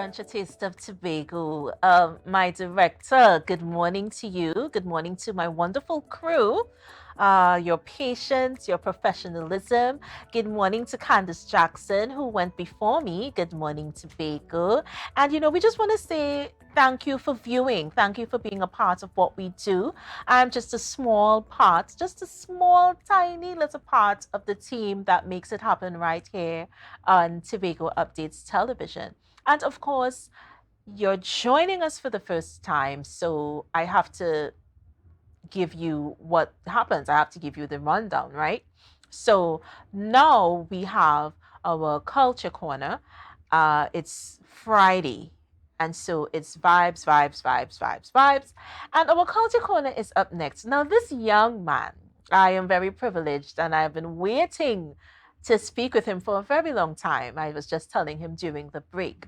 Brunch, a taste of Tobago. My director, good morning to you. Good morning to my wonderful crew. Your patience, your professionalism. Good morning to Candace Jackson, who went before me. Good morning, Tobago. And we just want to say thank you for viewing. Thank you for being a part of what we do. I'm just a small part, just a small, tiny little part of the team that makes it happen right here on Tobago Updates Television. And of course, you're joining us for the first time, so I have to give you what happens. I have to give you the rundown, right? So now we have our culture corner. It's Friday. And so it's vibes, vibes, vibes, vibes, vibes. And our culture corner is up next. Now, this young man, I am very privileged and I've been waiting to speak with him for a very long time. I was just telling him during the break.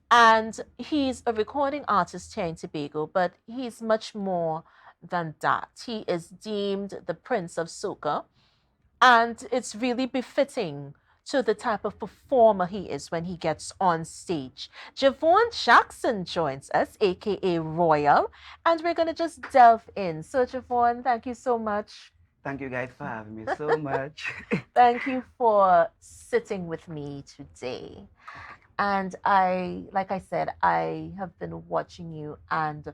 And he's a recording artist here in Tobago, but he's much more than that. He is deemed the Prince of Soca, and it's really befitting to the type of performer he is when he gets on stage. Jhevon Jackson joins us, aka Royal, and we're going to just delve in. So, Jhevon, thank you so much. Thank you guys for having me so much. Thank you for sitting with me today. And like I said, I have been watching you, and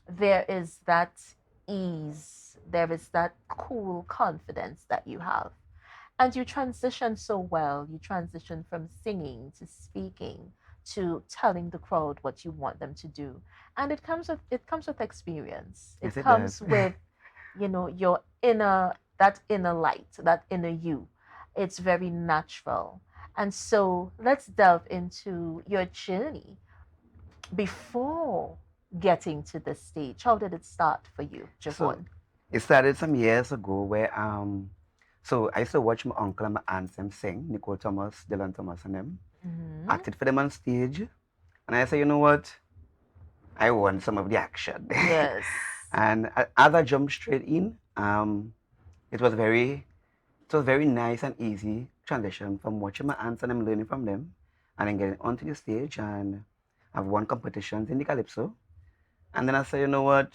there is that ease, there is that cool confidence that you have. And you transition so well. You transition from singing to speaking to telling the crowd what you want them to do. And it comes with experience. It Yes, it comes does. with, your inner light, that inner you. It's very natural. And so let's delve into your journey before getting to this stage. How did it start for you, So Jhevon? it started some years ago where so I used to watch my uncle and my aunts them sing, Nicole Thomas, Dylan Thomas and them. Mm-hmm. Acted for them on stage. And I said, you know what? I want some of the action. Yes. And as I jumped straight in, it was very it was very nice and easy transition from watching my aunts and them learning from them and then getting onto the stage and I've won competitions in the calypso. And then I said, you know what?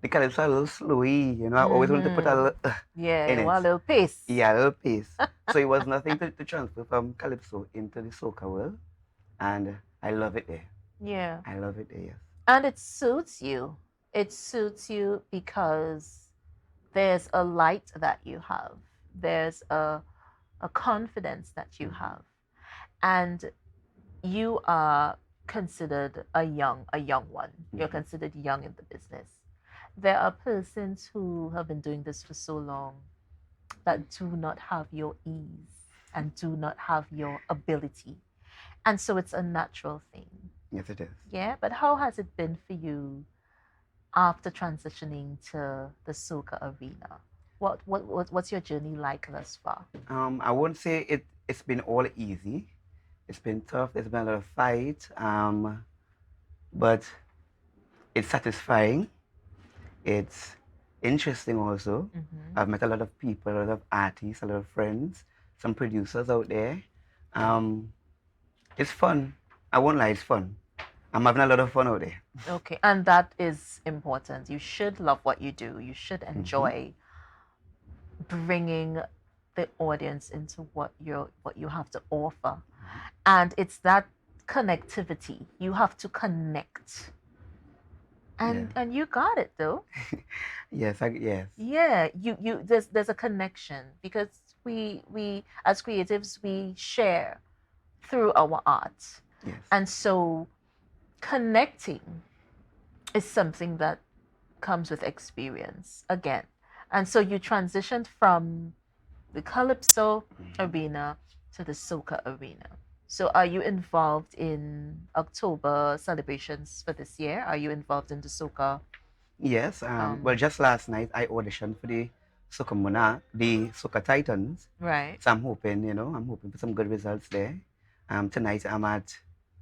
The calypso a little slowy, I always wanted to put a Mm-hmm. little Yeah, in you it. want a little pace. Yeah, a little pace. So it was nothing to transfer from calypso into the soca world, and I love it there. Yeah. I love it there. Yes. And it suits you. It suits you because there's a light that you have. There's a confidence that you Mm-hmm. have. And you are considered a young one. You're Mm-hmm. considered young in the business. There are persons who have been doing this for so long that do not have your ease and do not have your ability. And so it's a natural thing. Yes, it is. Yeah, but how has it been for you after transitioning to the soca arena? What's your journey like thus far? I won't say it's been all easy. It's been tough. There's been a lot of fight. But it's satisfying. It's interesting also. Mm-hmm. I've met a lot of people, a lot of artists, a lot of friends, some producers out there. Um, it's fun. I won't lie, it's fun. I'm having a lot of fun out there. Okay, and that is important. You should love what you do. You should Mm-hmm. enjoy bringing the audience into what you have to offer. And it's that connectivity. You have to connect. Yeah. And you got it though. Yes. Yeah, you there's a connection because we as creatives we share through our art. Yes. And so connecting is something that comes with experience again. And so you transitioned from the calypso Mm-hmm. arena to the soca arena. So are you involved in October celebrations for this year? Are you involved in the soca? Yes. Well, just last night I auditioned for the Soca Monarch, the Soca Titans. Right. So I'm hoping for some good results there. Tonight I'm at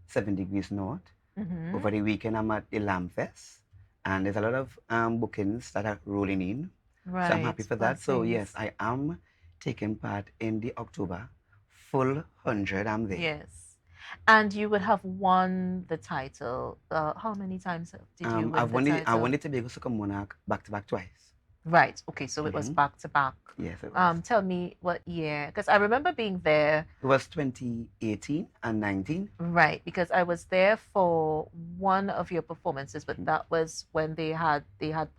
7 Degrees North. Mm-hmm. Over the weekend, I'm at the Lamb Fest, and there's a lot of bookings that are rolling in. So I'm happy Right. for that. So yes, I am taking part in the October full 100. I'm there. Yes. And you would have won the title. How many times did you win the I title? won the Tobago Soccer Monarch back to back twice. Right. Okay. So it was back to back. Yes, it was. Tell me what year, because I remember being there. It was 2018 and 19. Right, because I was there for one of your performances, but that was when they had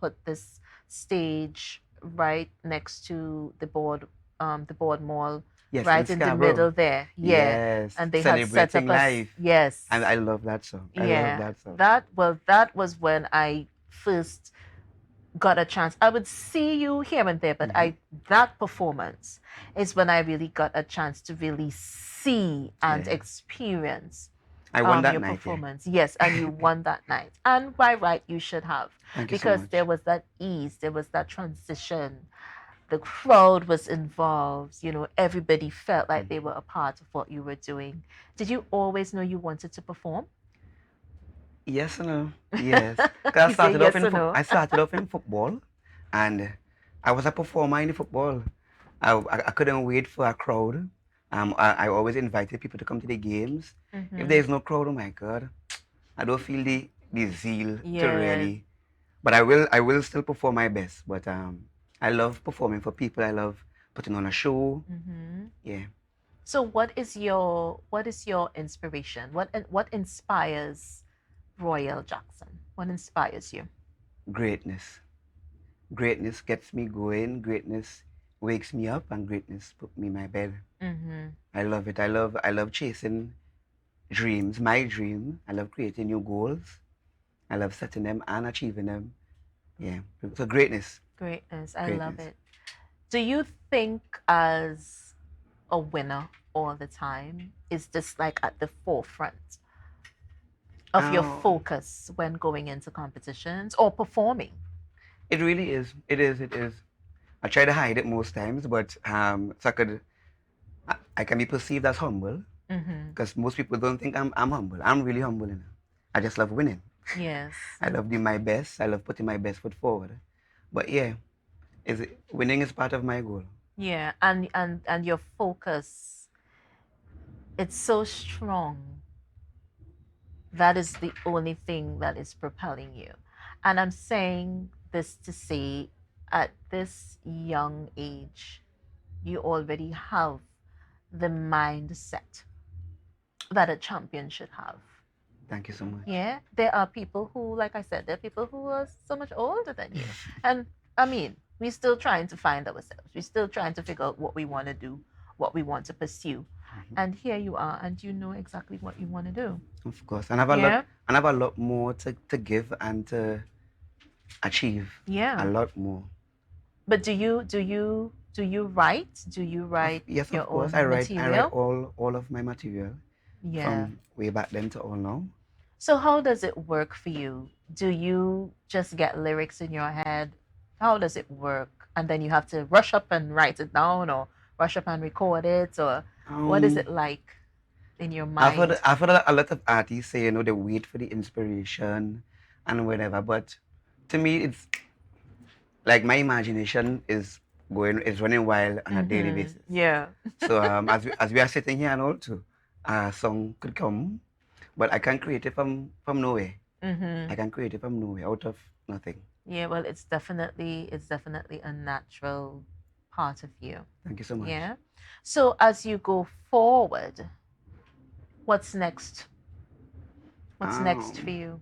put this stage right next to the board mall, Yes, right in the middle there. Yeah. Yes, And they had set celebrating up life. yes. And I love that song. I love Yeah. that song. That was when I first got a chance. I would see you here and there, but that performance is when I really got a chance to really see and Yeah. experience I won that your night. performance. Yes, and you won that night. And by right, you should have. Thank you so Because much. there was that ease, there was that transition. The crowd was involved. Everybody felt like they were a part of what you were doing. Did you always know you wanted to perform? Yes and no. Yes. 'Cause You say yes or no? I started off in football, and I was a performer in the football. I couldn't wait for a crowd. I always invited people to come to the games. If there's no crowd, oh my God, I don't feel the zeal to Yeah. really. But I will still perform my best. But I love performing for people. I love putting on a show. Yeah. So what is your inspiration? What inspires Royal Jackson? What inspires you? Greatness. Greatness gets me going. Greatness wakes me up, and greatness put me in my bed. I love it. I love chasing dreams. My dream. I love creating new goals. I love setting them and achieving them. Yeah. So greatness. Greatness. I love it. Do you think as a winner all the time is this like at the forefront of your focus when going into competitions or performing? It really is. It is. It is. I try to hide it most times, but so I can be perceived as humble because most people don't think I'm humble. I'm really humble enough. I just love winning. Yes. I love doing my best. I love putting my best foot forward. But yeah, winning is part of my goal. Yeah, and your focus, it's so strong. That is the only thing that is propelling you. And I'm saying this to say, at this young age, you already have the mindset that a champion should have. Thank you so much. Yeah, there are people who, like I said, there are people who are so much older than you. And I mean, we're still trying to find ourselves. We're still trying to figure out what we want to do, what we want to pursue. And here you are, and you know exactly what you want to do. Of course. And I have a lot more to give and to achieve. Yeah. A lot more. But do you write? Do you write Yes, your of course. own I write material? all of my material. Yeah. From way back then to all now. So how does it work for you? Do you just get lyrics in your head? How does it work? And then you have to rush up and write it down, or rush up and record it, or what is it like in your mind? I've heard a lot of artists say, they wait for the inspiration and whatever, but to me, it's like my imagination is running wild on a daily basis. Yeah. So as we are sitting here and all too, a song could come, but I can create it from nowhere. I can create it from nowhere, out of nothing. Yeah, well, it's definitely a natural part of you. Thank you so much. Yeah. So as you go forward, what's next? What's next for you?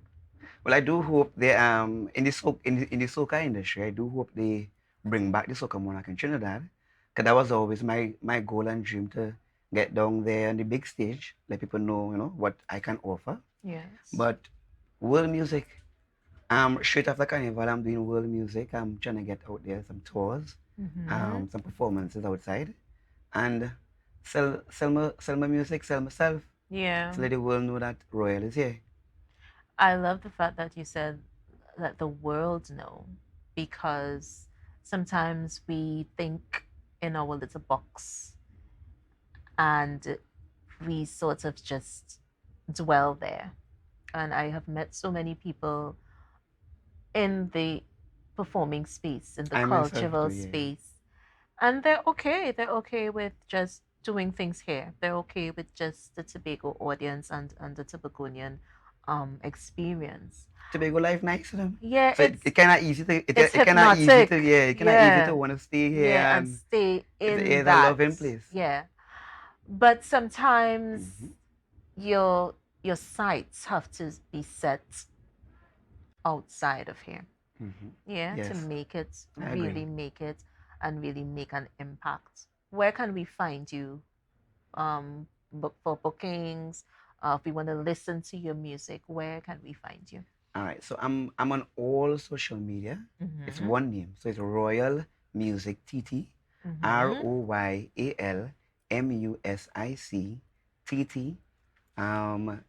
Well, I do hope they in the soca industry, I do hope they bring back the Soca Monarch in Trinidad, because that was always my goal and dream to get down there on the big stage, let people know, what I can offer. Yes. But world music, straight after Carnival, I'm doing world music. I'm trying to get out there, some tours, some performances outside, and sell my music, sell myself. Yeah. To let the world know that Royal is here. I love the fact that you said let the world know, because sometimes we think in our little box and we sort of just dwell there. And I have met so many people in the performing space, in the cultural space, and they're okay. They're okay with just doing things here. They're okay with just the Tobago audience and the Tobagonian experience. Tobago life nice to them. Yeah, So it kind of easy to it's it kind of easy to hypnotic. yeah, it kind of easy to Yeah. want to stay here Yeah, and and stay it's in a that. loving place. Yeah. But sometimes Mhm. your sights have to be set outside of here. Mhm. Yeah, to Yes, make it I really agree. make it and really make an impact. Where can we find you? Book for bookings. If we want to listen to your music, where can we find you? All right, so I'm on all social media. It's Mm-hmm. one name, so it's Royal Music TT, ROYALMUSIC TT.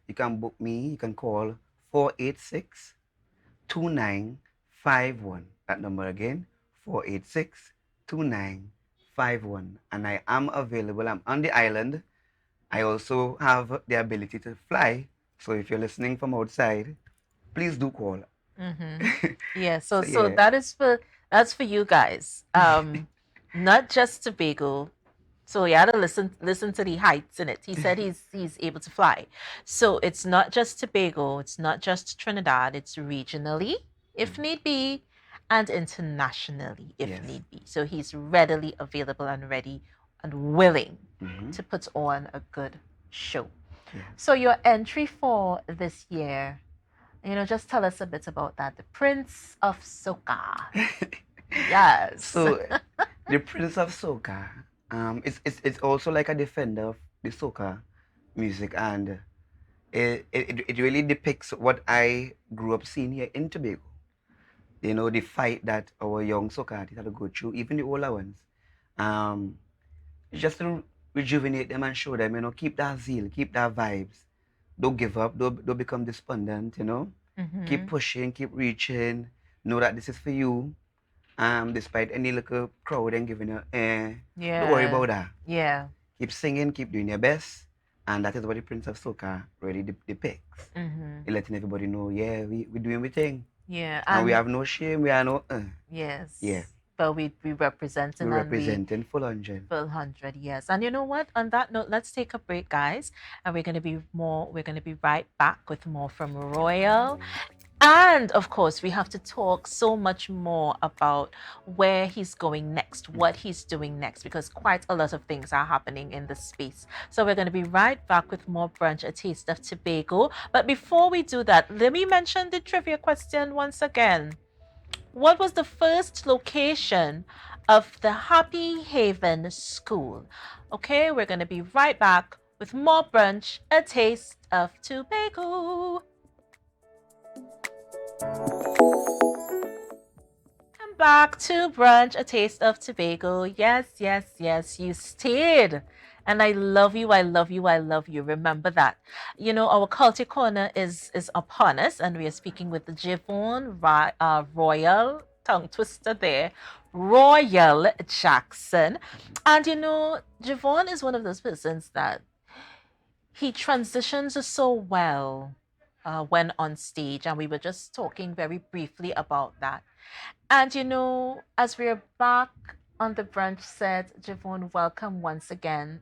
You can book me. You can call 486-2951. That number again, 486-2951. And I am available. I'm on the island. I also have the ability to fly. So if you're listening from outside, please do call. Mm-hmm. Yeah, so So yeah. that's for you guys. Not just Tobago. So you had to listen to the heights in it. He said he's able to fly. So it's not just Tobago, it's not just Trinidad, it's regionally, if need be, and internationally, if Yes. need be. So he's readily available and ready and willing Mhm. to put on a good show. Yeah. So your entry for this year, just tell us a bit about that. The Prince of Soca. Yes. So the Prince of Soca, it's also like a defender of the soca music, and it really depicts what I grew up seeing here in Tobago. You know, the fight that our young soca artists had to go through, even the older ones. Um, just to rejuvenate them and show them, keep that zeal, keep that vibes. Don't give up, don't become despondent, Keep Mm-hmm. pushing, keep reaching. Know that this is for you. Despite any little crowd and giving you, don't worry Yeah. about that. Yeah. Keep singing, keep doing your best. And that is what the Prince of Soca really depicts. Mm-hmm. Letting everybody know, yeah, we're doing our thing. Yeah. And we have no shame, we are no, yes. yeah, But we representing we're and we representing full 100. full 100, yes. And you know what? On that note, let's take a break, guys. And we're gonna be right back with more from Royal. And of course, we have to talk so much more about where he's going next, what he's doing next, because quite a lot of things are happening in this space. So we're going to be right back with more Brunch, a taste of Tobago. But before we do that, let me mention the trivia question once again. What was the first location of the Happy Haven School? Okay, we're going to be right back with more Brunch, a taste of Tobago. Welcome back to Brunch, a taste of Tobago. Yes, yes, yes, you stayed. And I love you, I love you, I love you. Remember that. Our Culture Corner is upon us, and we are speaking with the Jhevon Royal, tongue twister there, Royal Jackson. And Jhevon is one of those persons that he transitions so well when on stage, and we were just talking very briefly about that. And as we're back on the brunch set, Jhevon, welcome once again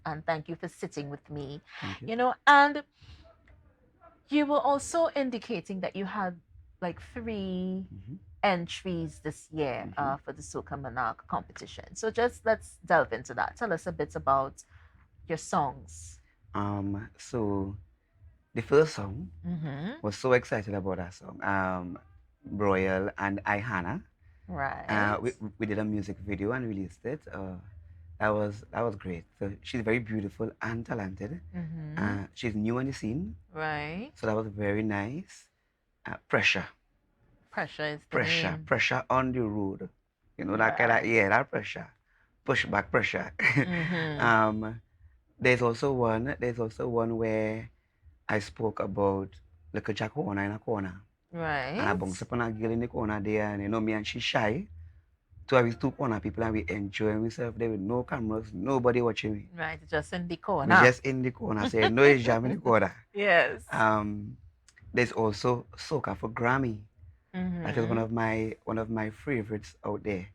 and thank you for sitting with me. Thank you. And you were also indicating that you had like 3 entries this year for the Soca Monarch competition. So just let's delve into that. Tell us a bit about your songs. So the first song Mm-hmm. was so excited about that song. Royal and I Hannah. Right. We did a music video and released it. That was great. So she's very beautiful and talented. Mm-hmm. She's new on the scene, Right. so that was very nice. Pressure, Pressure is the pressure, name. pressure on the road. That kind of Right. yeah, that pressure, push back pressure. Mm-hmm. There's also one where I spoke about like a jack corner in a corner. And I Right. bounced upon a girl in the corner there, and me and she shy. So I was two corner people and we enjoying ourselves there with no cameras, nobody watching me. Right. Just in the We corner. just in the corner saying no it's jam in the corner. Yes. There's also Soca for Grammy. That is one Mm-hmm. of my favorites out there.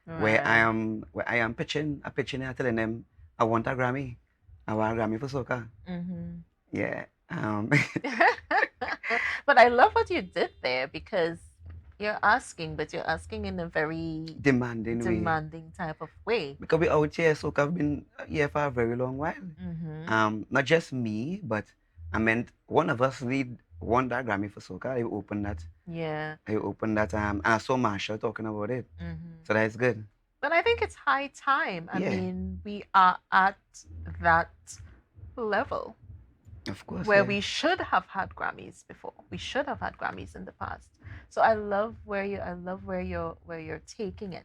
Right. Where I am pitching and telling them I want a Grammy. I want a Grammy for soca. Mm-hmm. Yeah. But I love what you did there because you're asking, but you're asking in a very Demanding way. demanding type of way. Because we out here, soca have been here for a very long while. Mm-hmm. Not just me, but I meant one of us need won that Grammy for soca. I opened that. Yeah. I opened that. And I saw Marshall talking about it. Mm-hmm. So that's good. But I think it's high time. I Yeah. mean, we are at that level Of course, where yeah. we should have had Grammys before. We should have had Grammys in the past. So I love where you're taking it.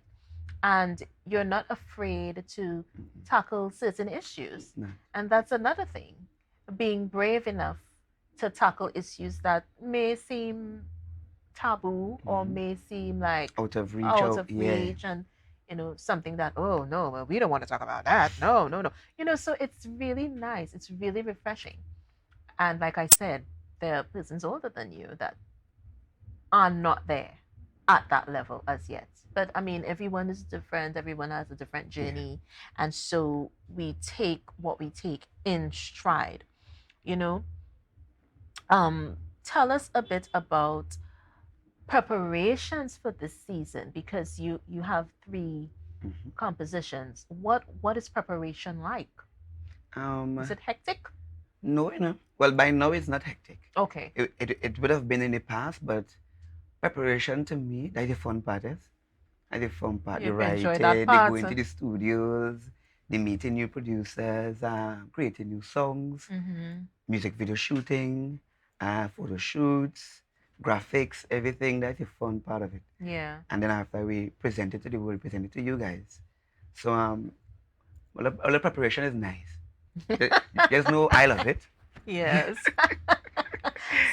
And you're not afraid to tackle certain issues. No. And that's another thing. Being brave enough to tackle issues that may seem taboo or may seem like Out of reach. out Out, of yeah. reach and something that, oh no, well, we don't want to talk about that, no, no, no, so it's really nice, it's really refreshing. And like I said, there are persons older than you that are not there at that level as yet. But I mean, everyone is different, everyone has a different journey. Yeah. And so we take what we take in stride, you know. Tell us a bit about preparations for this season because you have 3 compositions. What is preparation like? Is it hectic? No, well, by now it's not hectic. Okay. It would have been in the past, but preparation to me, that's the fun part is. That's the fun part. The You enjoy that writing, they part. go into the studios, they meeting new producers, creating new songs, music video shooting, photo shoots, graphics, everything. That's the fun part of it. Yeah. And then after we present it to the world, present it to you guys. So all the preparation is nice. There's no I love it. Yes.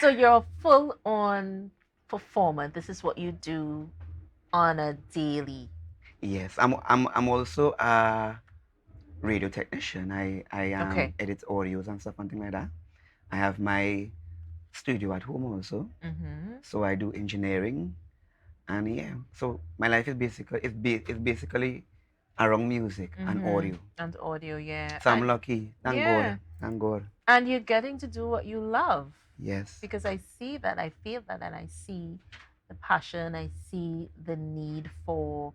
So you're a full on performer. This is what you do on a daily. Yes, I'm also a radio technician. I Okay. edit audios and stuff, something like that. I have my studio at home also, so I do engineering, and yeah, so my life is basically around music and audio. And audio, yeah. So I'm lucky. Thank God. Thank God. And you're getting to do what you love. Yes. Because I see that, I feel that, and I see the passion, I see the need for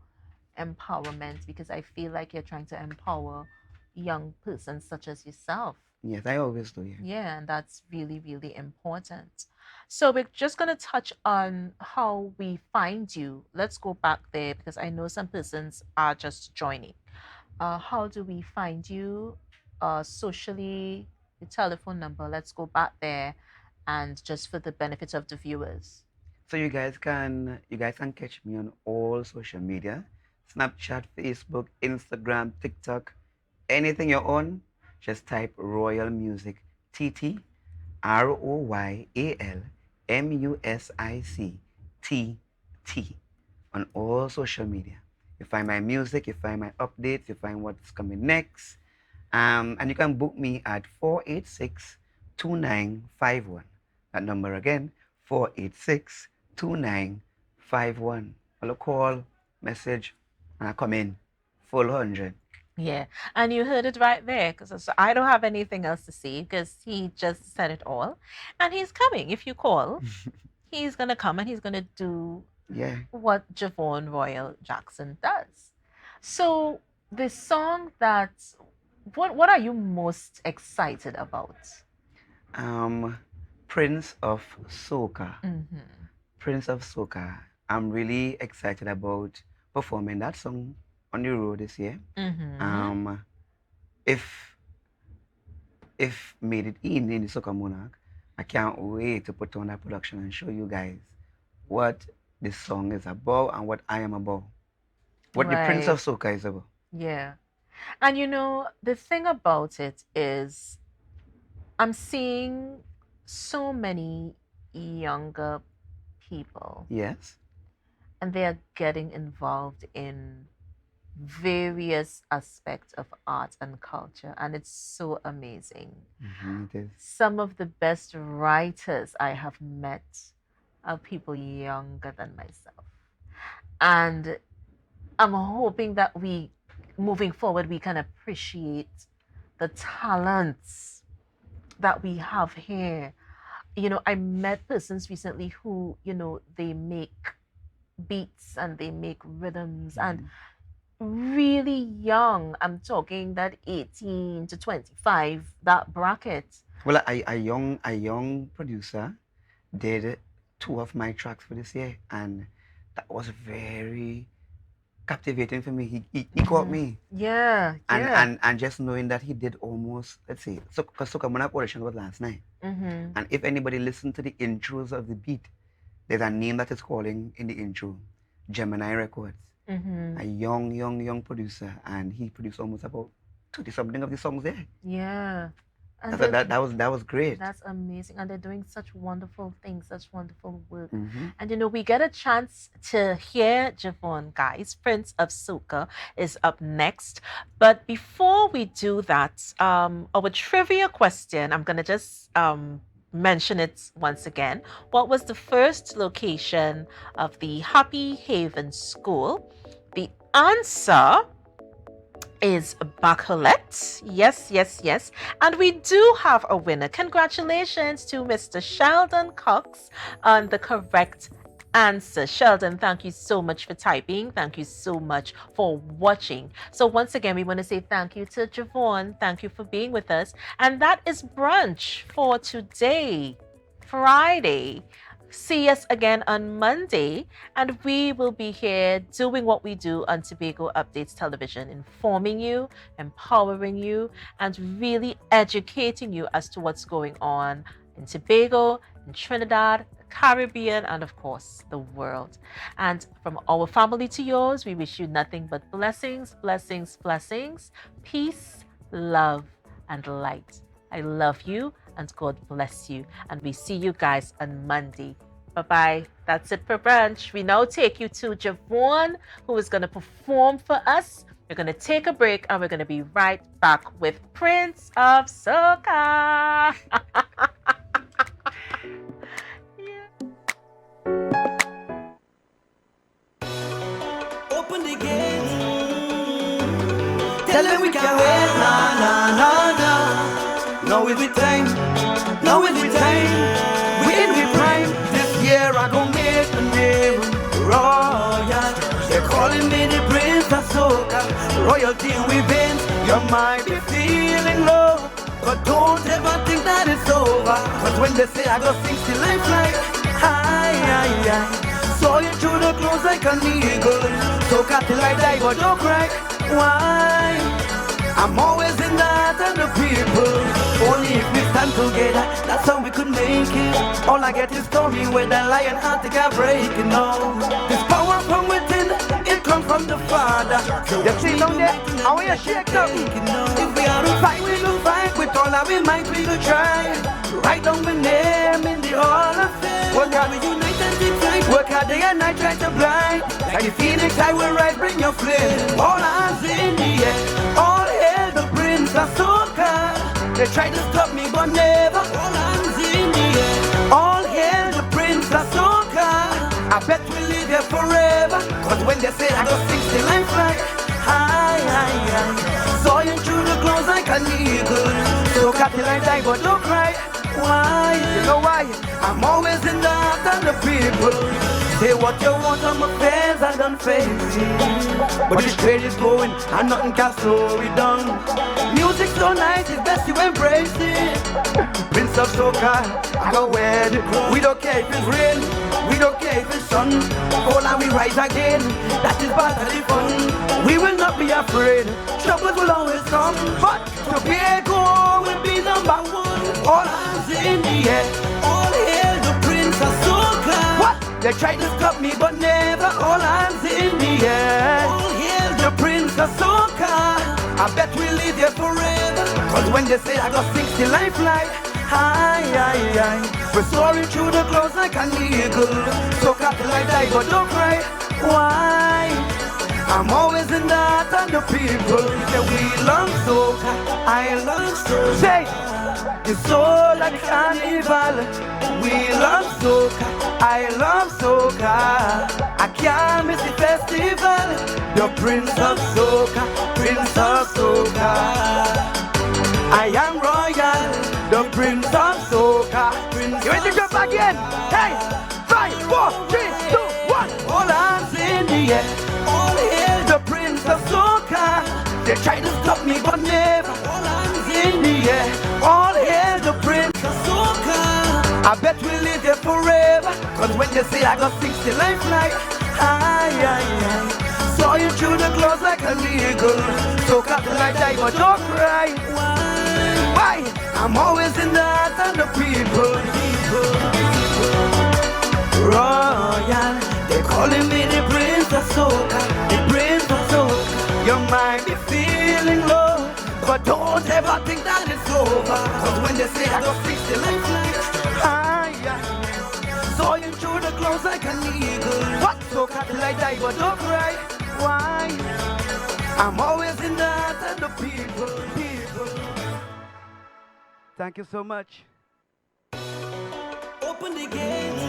empowerment because I feel like you're trying to empower young persons such as yourself. Yes, I always do. Yeah. Yeah, and that's really, really important. So we're just going to touch on how we find you. Let's go back there because I know some persons are just joining. How do we find you socially, the telephone number? Let's go back there and just for the benefit of the viewers. So you guys can catch me on all social media, Snapchat, Facebook, Instagram, TikTok, anything you're on. Just type Royal Music TT, ROYAL MUSIC on all social media. You find my music, you find my updates, you find what's coming next. And you can book me at 486-2951. That number again, 486-2951. I'll call, message, and I come in full 100. Yeah, and you heard it right there because I don't have anything else to say because he just said it all. And he's coming. If you call, he's going to come and he's going to do what Jhevon Royal Jackson does. So the song what are you most excited about? Prince of Soca. Prince of Soca. I'm really excited about performing that song on the road this year. If made it in the Soca Monarch, I can't wait to put on that production and show you guys what this song is about and what I am about. What the Prince of Soca is about. Yeah. And the thing about it is I'm seeing so many younger people. Yes. And they are getting involved in various aspects of art and culture, and it's so amazing. It is. Some of the best writers I have met are people younger than myself, and I'm hoping that moving forward, we can appreciate the talents that we have here. I met persons recently who, they make beats and they make rhythms and really young. I'm talking that 18 to 25, that bracket. Well, a young producer did 2 of my tracks for this year, and that was very captivating for me. He caught me, Yeah, and yeah. and just knowing that he did almost, let's say, so because Sokamona audition was last night, and if anybody listened to the intros of the beat, there's a name that is calling in the intro, Gemini Records, a young producer, and he produced almost about 30 something of the songs there. Yeah. And That was great. that's amazing. And they're doing such wonderful things, such wonderful work. Mm-hmm. And we get a chance to hear Jhevon, guys. Prince of Soca is up next. But before we do that, our trivia question, I'm gonna just mention it once again. What was the first location of the Happy Haven School? The answer is Bacolet. Yes, yes, yes. And we do have a winner. Congratulations to Mr. Sheldon Cox on the correct answer. Sheldon, thank you so much for typing. Thank you so much for watching. So once again, we want to say thank you to Jhevon. Thank you for being with us. And that is brunch for today, Friday. See us again on Monday, and we will be here doing what we do on Tobago Updates Television, informing you, empowering you, and really educating you as to what's going on in Tobago, in Trinidad, the Caribbean, and of course, the world. And from our family to yours, we wish you nothing but blessings, blessings, blessings, peace, love, and light. I love you, and God bless you. And we see you guys on Monday. Bye-bye. That's it for brunch. We now take you to Jhevon, who is going to perform for us. We're going to take a break, and we're going to be right back with Prince of Soca. Open the gate. Tell them we can wait. No. Now is the time. Now is the time. We in the prime. This year I gon' make the name royal. They're calling me the Prince of Soca. Royalty within. You might be feeling low, but don't ever think that it's over. Cause when they say I got 60 life like high. Saw you through the clothes like an eagle. Soca till I die, but don't cry. Why? I'm always in the heart of the people. Only if we stand together, that's how we could make it. All I get is story where the lion heart can break it. No, this power from within, it comes from the Father. You see down there, how you shake up. If we are to fight, we will fight. With all our might, we will try. Write down the name in the Hall of Fame. Work hard, we unite and decide. Work hard day and night, try to blind. Like the phoenix, I will rise, bring your flame. All hands in the air. All hail the Prince of Soca. They try to stop me, but never. All hands in the air. All hail the Prince of Soca. I bet we'll live here forever. Cause when they say I got 60 life like high. Saw you through the clothes like an eagle. Soca till I die, but don't cry. Why? You know why? I'm always in the heart of the people. Say what you want, I'm a fans, I don't face it. But this trade is going, and nothing can slow it down. Music so nice, it's best you embrace it. Prince of Soca, I go wear it. We don't care if it's rain, we don't care if it's sun. All and we rise again, that is part of the fun. We will not be afraid, troubles will always come. But Tobago will be number one. All hands in the air, all hail the Prince of Soca. What? They try to stop me, but never. All hands in the air, all hail the Prince of Soca. I bet we'll live here forever. Cause when they say I got 60 life like high. We're soaring through the clouds like an eagle. Soca till I die, but don't cry. Why? I'm always in the heart of the people. Say we love Soca, I love Soca. Say, it's so like carnival. We love Soca, I love Soca. I can't miss the festival. The Prince of Soca, Prince of Soca. I am royal, the prince of soca. You ready to jump again? Hey, 5, 4, 3, 2, 1. All hands in the air. All hail the prince of soca. They try to stop me, but never. All hands in the air. All hail the prince of soca. I bet we'll live here forever. Cause when you say I got 60 life like I saw you through the clouds like an eagle. Soca till I die, but don't cry. Why? I'm always in the heart of the people. Royal, they calling me the prince of soca. The prince of soca. You might be feeling low, but don't ever think that it's over. Cause when they say I got 60 life like saw you through the clouds like an eagle. What? Soca till I die, but don't cry. Why? I'm always in the heart of the people. Thank you so much. Open the gate.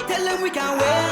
Tell them we can wait.